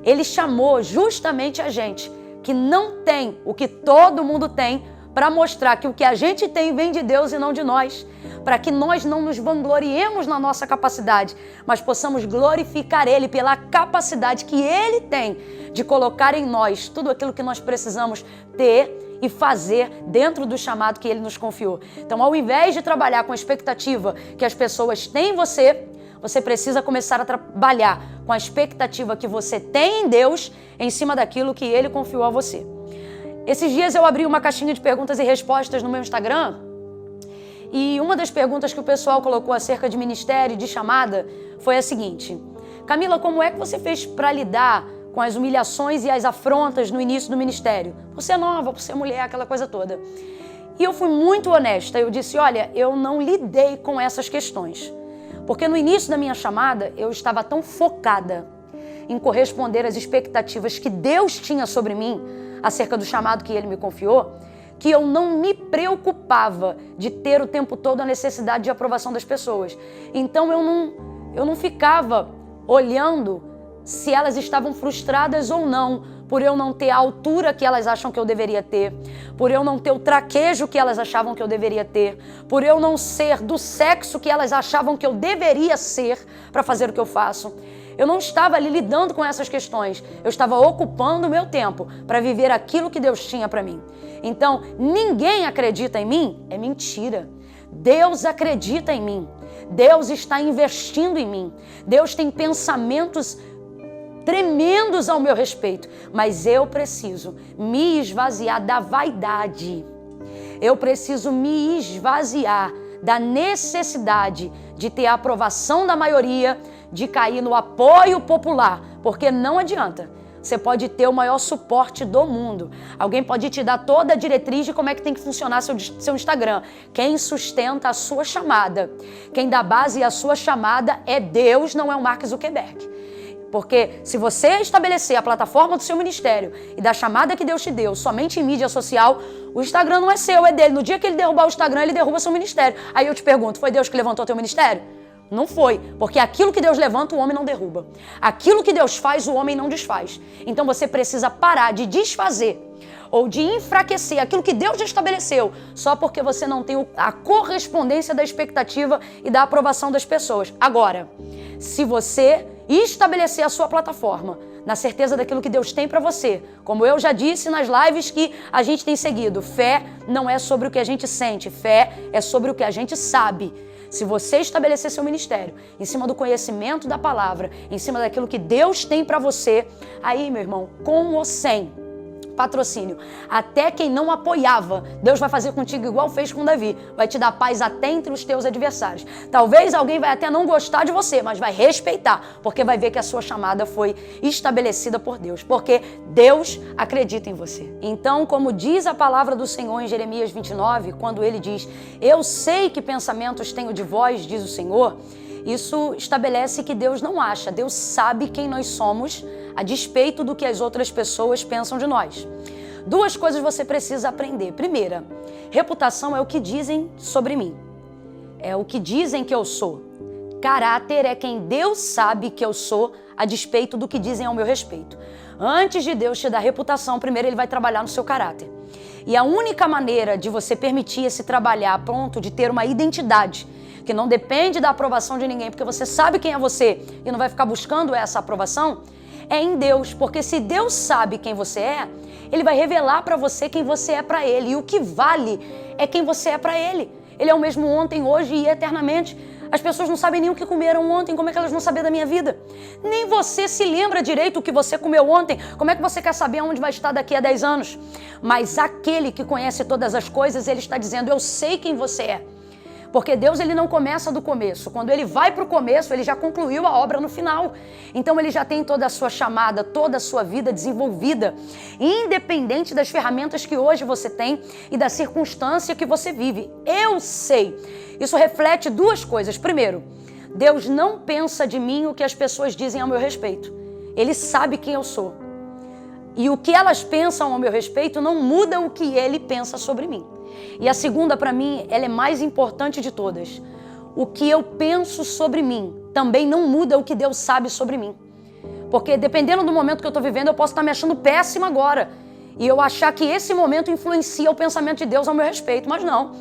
Ele chamou justamente a gente que não tem o que todo mundo tem, para mostrar que o que a gente tem vem de Deus e não de nós, para que nós não nos vangloriemos na nossa capacidade, mas possamos glorificar Ele pela capacidade que Ele tem de colocar em nós tudo aquilo que nós precisamos ter e fazer dentro do chamado que Ele nos confiou. Então, ao invés de trabalhar com a expectativa que as pessoas têm em você, você precisa começar a trabalhar com a expectativa que você tem em Deus em cima daquilo que Ele confiou a você. Esses dias eu abri uma caixinha de perguntas e respostas no meu Instagram e uma das perguntas que o pessoal colocou acerca de ministério e de chamada foi a seguinte: Camila, como é que você fez para lidar com as humilhações e as afrontas no início do ministério? Por ser nova, por ser mulher, aquela coisa toda. E eu fui muito honesta, eu disse, olha, eu não lidei com essas questões, porque no início da minha chamada eu estava tão focada em corresponder às expectativas que Deus tinha sobre mim, acerca do chamado que Ele me confiou, que eu não me preocupava de ter o tempo todo a necessidade de aprovação das pessoas. Então eu não ficava olhando se elas estavam frustradas ou não, por eu não ter a altura que elas acham que eu deveria ter, por eu não ter o traquejo que elas achavam que eu deveria ter, por eu não ser do sexo que elas achavam que eu deveria ser para fazer o que eu faço. Eu não estava ali lidando com essas questões, eu estava ocupando o meu tempo para viver aquilo que Deus tinha para mim. Então, ninguém acredita em mim? É mentira. Deus acredita em mim. Deus está investindo em mim. Deus tem pensamentos tremendos ao meu respeito, mas eu preciso me esvaziar da vaidade. Eu preciso me esvaziar da necessidade de ter a aprovação da maioria, de cair no apoio popular, porque não adianta. Você pode ter o maior suporte do mundo. Alguém pode te dar toda a diretriz de como é que tem que funcionar seu Instagram. Quem sustenta a sua chamada, quem dá base à sua chamada é Deus, não é o Mark Zuckerberg. Porque se você estabelecer a plataforma do seu ministério e da chamada que Deus te deu somente em mídia social, o Instagram não é seu, é dele. No dia que ele derrubar o Instagram, ele derruba seu ministério. Aí eu te pergunto, foi Deus que levantou teu ministério? Não foi, porque aquilo que Deus levanta, o homem não derruba. Aquilo que Deus faz, o homem não desfaz. Então você precisa parar de desfazer ou de enfraquecer aquilo que Deus já estabeleceu, só porque você não tem a correspondência da expectativa e da aprovação das pessoas. Agora, se você estabelecer a sua plataforma na certeza daquilo que Deus tem para você, como eu já disse nas lives que a gente tem seguido, fé não é sobre o que a gente sente, fé é sobre o que a gente sabe. Se você estabelecer seu ministério em cima do conhecimento da palavra, em cima daquilo que Deus tem para você, aí, meu irmão, com ou sem patrocínio, até quem não apoiava, Deus vai fazer contigo igual fez com Davi, vai te dar paz até entre os teus adversários. Talvez alguém vai até não gostar de você, mas vai respeitar, porque vai ver que a sua chamada foi estabelecida por Deus, porque Deus acredita em você. Então, como diz a palavra do Senhor em Jeremias 29, quando ele diz, eu sei que pensamentos tenho de vós, diz o Senhor, isso estabelece que Deus não acha, Deus sabe quem nós somos, a despeito do que as outras pessoas pensam de nós. Duas coisas você precisa aprender. Primeira, reputação é o que dizem sobre mim. É o que dizem que eu sou. Caráter é quem Deus sabe que eu sou, a despeito do que dizem ao meu respeito. Antes de Deus te dar reputação, primeiro Ele vai trabalhar no seu caráter. E a única maneira de você permitir esse trabalhar a ponto de ter uma identidade que não depende da aprovação de ninguém, porque você sabe quem é você e não vai ficar buscando essa aprovação, é em Deus, porque se Deus sabe quem você é, Ele vai revelar para você quem você é para Ele, e o que vale é quem você é para Ele. Ele é o mesmo ontem, hoje e eternamente. As pessoas não sabem nem o que comeram ontem, como é que elas vão saber da minha vida? Nem você se lembra direito o que você comeu ontem, como é que você quer saber onde vai estar daqui a 10 anos? Mas aquele que conhece todas as coisas, Ele está dizendo, eu sei quem você é. Porque Deus, Ele não começa do começo. Quando Ele vai para o começo, Ele já concluiu a obra no final. Então Ele já tem toda a sua chamada, toda a sua vida desenvolvida, independente das ferramentas que hoje você tem e da circunstância que você vive. Eu sei. Isso reflete duas coisas. Primeiro, Deus não pensa de mim o que as pessoas dizem ao meu respeito. Ele sabe quem eu sou. E o que elas pensam ao meu respeito não muda o que Ele pensa sobre mim. E a segunda, para mim, ela é mais importante de todas. O que eu penso sobre mim também não muda o que Deus sabe sobre mim. Porque dependendo do momento que eu estou vivendo, eu posso estar me achando péssima agora. E eu achar que esse momento influencia o pensamento de Deus ao meu respeito, mas não.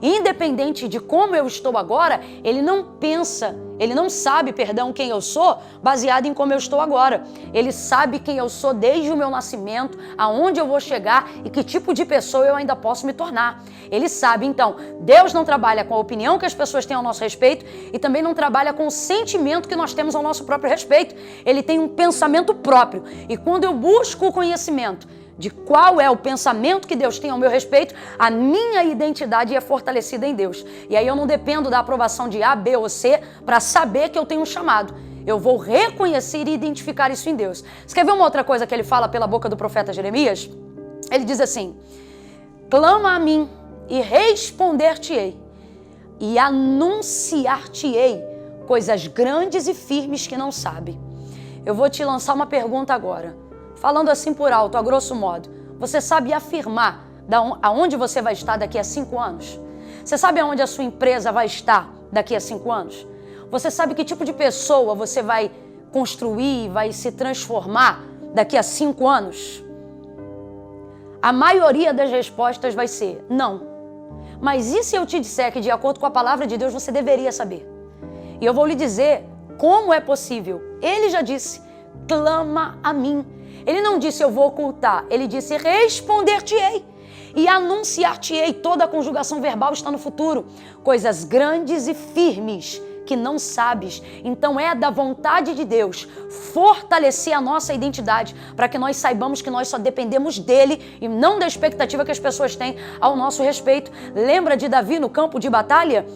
Independente de como eu estou agora, Ele não pensa, Ele não sabe, quem eu sou, baseado em como eu estou agora. Ele sabe quem eu sou desde o meu nascimento, aonde eu vou chegar e que tipo de pessoa eu ainda posso me tornar. Ele sabe, então, Deus não trabalha com a opinião que as pessoas têm ao nosso respeito e também não trabalha com o sentimento que nós temos ao nosso próprio respeito. Ele tem um pensamento próprio. E quando eu busco o conhecimento de qual é o pensamento que Deus tem ao meu respeito, a minha identidade é fortalecida em Deus. E aí eu não dependo da aprovação de A, B ou C para saber que eu tenho um chamado. Eu vou reconhecer e identificar isso em Deus. Você quer ver uma outra coisa que ele fala pela boca do profeta Jeremias? Ele diz assim, clama a mim e responder-te-ei e anunciar-te-ei coisas grandes e firmes que não sabe. Eu vou te lançar uma pergunta agora. Falando assim por alto, a grosso modo, você sabe afirmar aonde você vai estar daqui a 5 anos? Você sabe aonde a sua empresa vai estar daqui a 5 anos? Você sabe que tipo de pessoa você vai construir, vai se transformar daqui a 5 anos? A maioria das respostas vai ser não. Mas e se eu te disser que, de acordo com a palavra de Deus, você deveria saber? E eu vou lhe dizer como é possível. Ele já disse, clama a mim. Ele não disse eu vou ocultar, ele disse responder-te-ei e anunciar-te-ei. Toda a conjugação verbal está no futuro. Coisas grandes e firmes que não sabes. Então é da vontade de Deus fortalecer a nossa identidade para que nós saibamos que nós só dependemos dele e não da expectativa que as pessoas têm ao nosso respeito. Lembra de Davi no campo de batalha?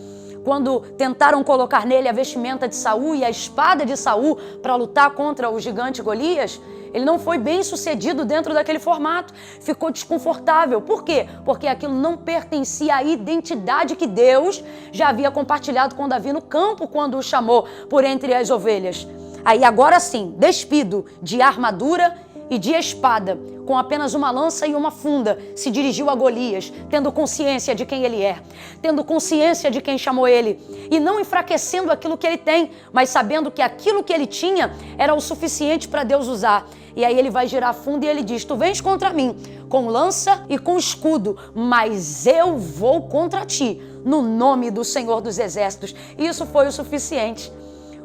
Quando tentaram colocar nele a vestimenta de Saul e a espada de Saul para lutar contra o gigante Golias, ele não foi bem sucedido dentro daquele formato, ficou desconfortável. Por quê? Porque aquilo não pertencia à identidade que Deus já havia compartilhado com Davi no campo quando o chamou por entre as ovelhas. Aí agora sim, despido de armadura e de espada, com apenas uma lança e uma funda, se dirigiu a Golias, tendo consciência de quem ele é, tendo consciência de quem chamou ele, e não enfraquecendo aquilo que ele tem, mas sabendo que aquilo que ele tinha era o suficiente para Deus usar. E aí ele vai girar a funda e ele diz, tu vens contra mim com lança e com escudo, mas eu vou contra ti, no nome do Senhor dos Exércitos. E isso foi o suficiente.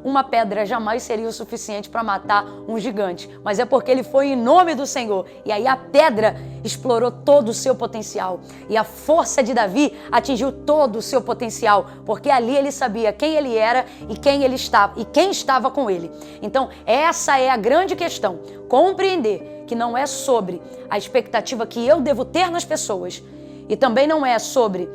Uma pedra jamais seria o suficiente para matar um gigante, mas é porque ele foi em nome do Senhor. E aí a pedra explorou todo o seu potencial. E a força de Davi atingiu todo o seu potencial, porque ali ele sabia quem ele era e quem ele estava e quem estava com ele. Então, essa é a grande questão. Compreender que não é sobre a expectativa que eu devo ter nas pessoas e também não é sobre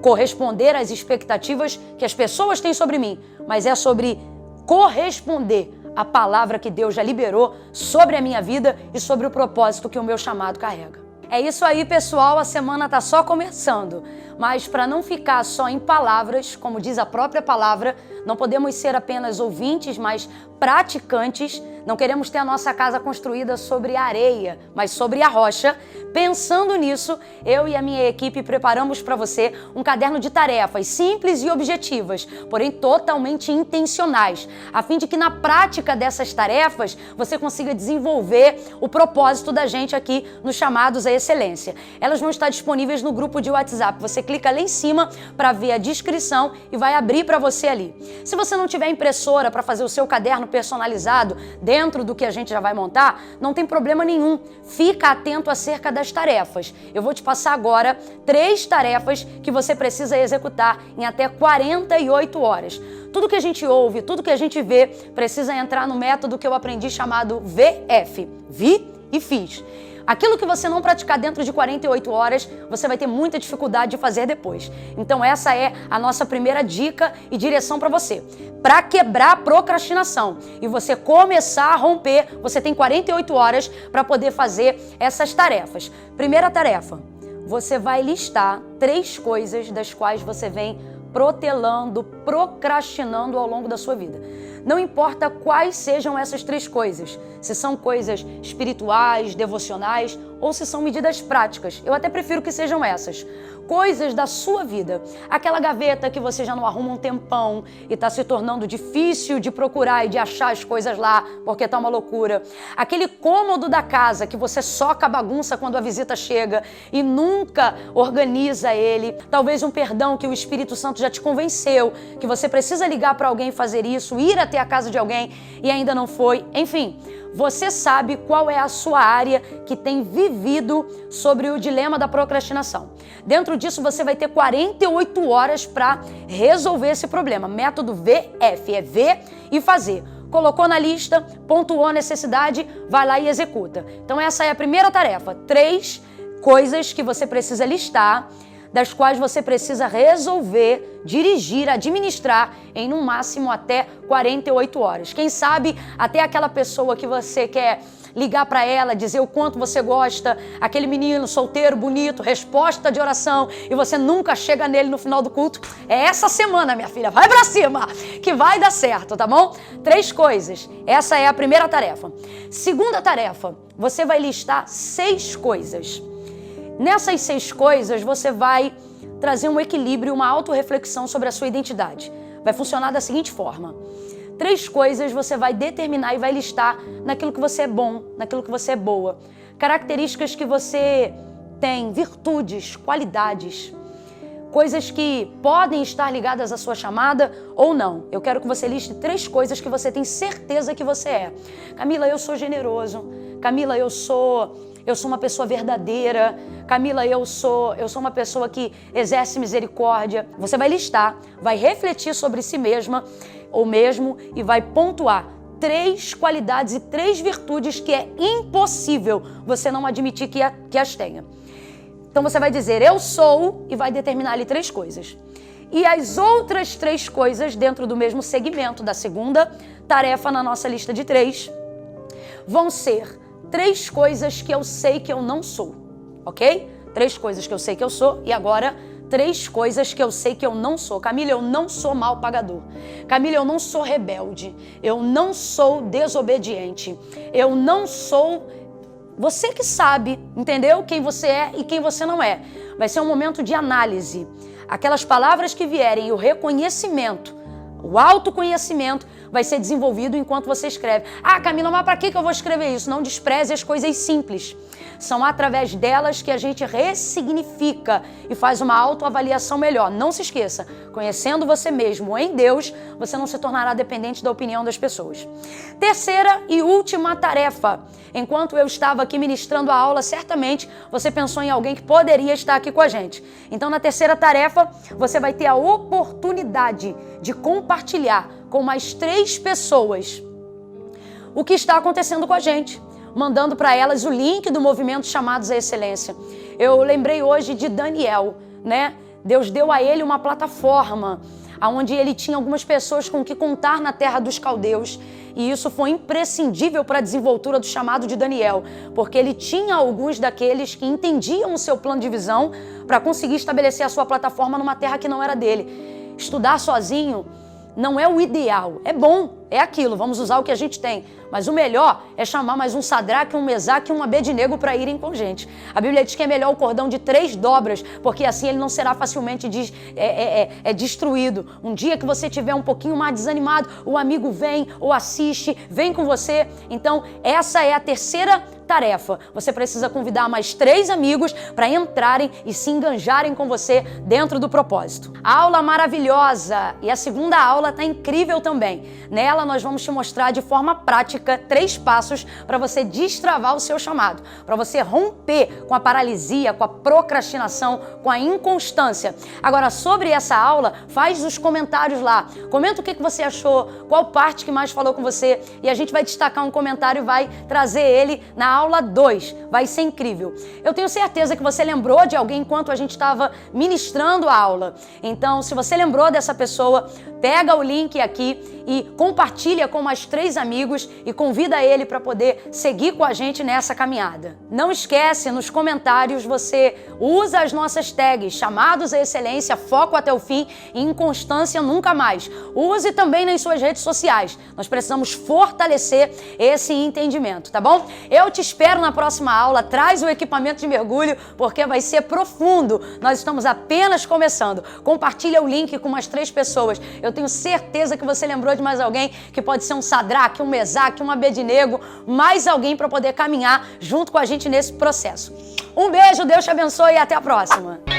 corresponder às expectativas que as pessoas têm sobre mim, mas é sobre corresponder à palavra que Deus já liberou sobre a minha vida e sobre o propósito que o meu chamado carrega. É isso aí, pessoal, a semana tá só começando, mas para não ficar só em palavras, como diz a própria palavra, não podemos ser apenas ouvintes, mas praticantes. Não queremos ter a nossa casa construída sobre a areia, mas sobre a rocha. Pensando nisso, eu e a minha equipe preparamos para você um caderno de tarefas simples e objetivas, porém totalmente intencionais, a fim de que na prática dessas tarefas você consiga desenvolver o propósito da gente aqui nos chamados à excelência. Elas vão estar disponíveis no grupo de WhatsApp. Você clica lá em cima para ver a descrição e vai abrir para você ali. Se você não tiver impressora para fazer o seu caderno personalizado dentro do que a gente já vai montar, não tem problema nenhum. Fica atento acerca das tarefas. Eu vou te passar agora 3 tarefas que você precisa executar em até 48 horas. Tudo que a gente ouve, tudo que a gente vê, precisa entrar no método que eu aprendi chamado VF. Vi e fiz. Aquilo que você não praticar dentro de 48 horas, você vai ter muita dificuldade de fazer depois. Então essa é a nossa primeira dica e direção para você. Para quebrar a procrastinação e você começar a romper, você tem 48 horas para poder fazer essas tarefas. Primeira tarefa, você vai listar 3 coisas das quais você vem protelando, procrastinando ao longo da sua vida. Não importa quais sejam essas 3 coisas, se são coisas espirituais, devocionais ou se são medidas práticas. Eu até prefiro que sejam essas. Coisas da sua vida. Aquela gaveta que você já não arruma um tempão e está se tornando difícil de procurar e de achar as coisas lá porque está uma loucura. Aquele cômodo da casa que você soca a bagunça quando a visita chega e nunca organiza ele. Talvez um perdão que o Espírito Santo já te convenceu que você precisa ligar para alguém fazer isso, ir até a casa de alguém e ainda não foi. Enfim, você sabe qual é a sua área que tem vivido sobre o dilema da procrastinação. Dentro disso, você vai ter 48 horas para resolver esse problema. Método VF, é ver e fazer. Colocou na lista, pontuou a necessidade, vai lá e executa. Então essa é a primeira tarefa. 3 coisas que você precisa listar, das quais você precisa resolver, dirigir, administrar em no máximo até 48 horas. Quem sabe até aquela pessoa que você quer ligar para ela, dizer o quanto você gosta, aquele menino solteiro, bonito, resposta de oração, e você nunca chega nele no final do culto. É essa semana, minha filha, vai para cima, que vai dar certo, tá bom? 3 coisas, essa é a primeira tarefa. Segunda tarefa, você vai listar 6 coisas. Nessas 6 coisas, você vai trazer um equilíbrio, uma autorreflexão sobre a sua identidade. Vai funcionar da seguinte forma. 3 coisas você vai determinar e vai listar naquilo que você é bom, naquilo que você é boa. Características que você tem, virtudes, qualidades, coisas que podem estar ligadas à sua chamada ou não. Eu quero que você liste 3 coisas que você tem certeza que você é. Camila, eu sou generoso. Camila, eu sou uma pessoa verdadeira. Camila, eu sou uma pessoa que exerce misericórdia. Você vai listar, vai refletir sobre si mesma ou mesmo e vai pontuar 3 qualidades e 3 virtudes que é impossível você não admitir que as tenha. Então você vai dizer, eu sou, e vai determinar ali 3 coisas. E as outras 3 coisas dentro do mesmo segmento da segunda tarefa na nossa lista de 3 vão ser 3 coisas que eu sei que eu não sou, ok? 3 coisas que eu sei que eu sou e agora 3 coisas que eu sei que eu não sou. Camila, eu não sou mal pagador. Camila, eu não sou rebelde. Eu não sou desobediente. Eu não sou... Você que sabe, entendeu? Quem você é e quem você não é. Vai ser um momento de análise. Aquelas palavras que vierem, o reconhecimento, o autoconhecimento vai ser desenvolvido enquanto você escreve. Ah, Camila, mas para que eu vou escrever isso? Não despreze as coisas simples. São através delas que a gente ressignifica e faz uma autoavaliação melhor. Não se esqueça, conhecendo você mesmo em Deus, você não se tornará dependente da opinião das pessoas. Terceira e última tarefa. Enquanto eu estava aqui ministrando a aula, certamente você pensou em alguém que poderia estar aqui com a gente. Então, na terceira tarefa, você vai ter a oportunidade de compartilhar com mais 3 pessoas o que está acontecendo com a gente, mandando para elas o link do movimento Chamados à Excelência. Eu lembrei hoje de Daniel, né? Deus deu a ele uma plataforma onde ele tinha algumas pessoas com que contar na terra dos caldeus, e isso foi imprescindível para a desenvoltura do chamado de Daniel, porque ele tinha alguns daqueles que entendiam o seu plano de visão para conseguir estabelecer a sua plataforma numa terra que não era dele. Estudar sozinho não é o ideal, é bom, é aquilo, vamos usar o que a gente tem. Mas o melhor é chamar mais um Sadraque, um Mesaque e um Abednego para irem com gente. A Bíblia diz que é melhor o cordão de 3 dobras, porque assim ele não será facilmente destruído. Um dia que você estiver um pouquinho mais desanimado, o amigo vem ou assiste, vem com você. Então essa é a terceira tarefa. Você precisa convidar mais 3 amigos para entrarem e se enganjarem com você dentro do propósito. Aula maravilhosa! E a segunda aula está incrível também. Nela nós vamos te mostrar de forma prática 3 passos para você destravar o seu chamado, para você romper com a paralisia, com a procrastinação, com a inconstância. Agora, sobre essa aula, faz os comentários lá. Comenta o que você achou, qual parte que mais falou com você, e a gente vai destacar um comentário e vai trazer ele na aula 2. Vai ser incrível. Eu tenho certeza que você lembrou de alguém enquanto a gente estava ministrando a aula. Então, se você lembrou dessa pessoa, pega o link aqui e compartilha com mais 3 amigos e convida ele para poder seguir com a gente nessa caminhada. Não esquece, nos comentários você usa as nossas tags Chamados à Excelência, Foco até o Fim e Inconstância Nunca Mais. Use também nas suas redes sociais. Nós precisamos fortalecer esse entendimento, tá bom? Eu te espero na próxima aula. Traz o equipamento de mergulho porque vai ser profundo. Nós estamos apenas começando. Compartilha o link com mais 3 pessoas. Eu tenho certeza que você lembrou de mais alguém que pode ser um Sadraque, um Mesaque, um Abednego, mais alguém para poder caminhar junto com a gente nesse processo. Um beijo, Deus te abençoe e até a próxima.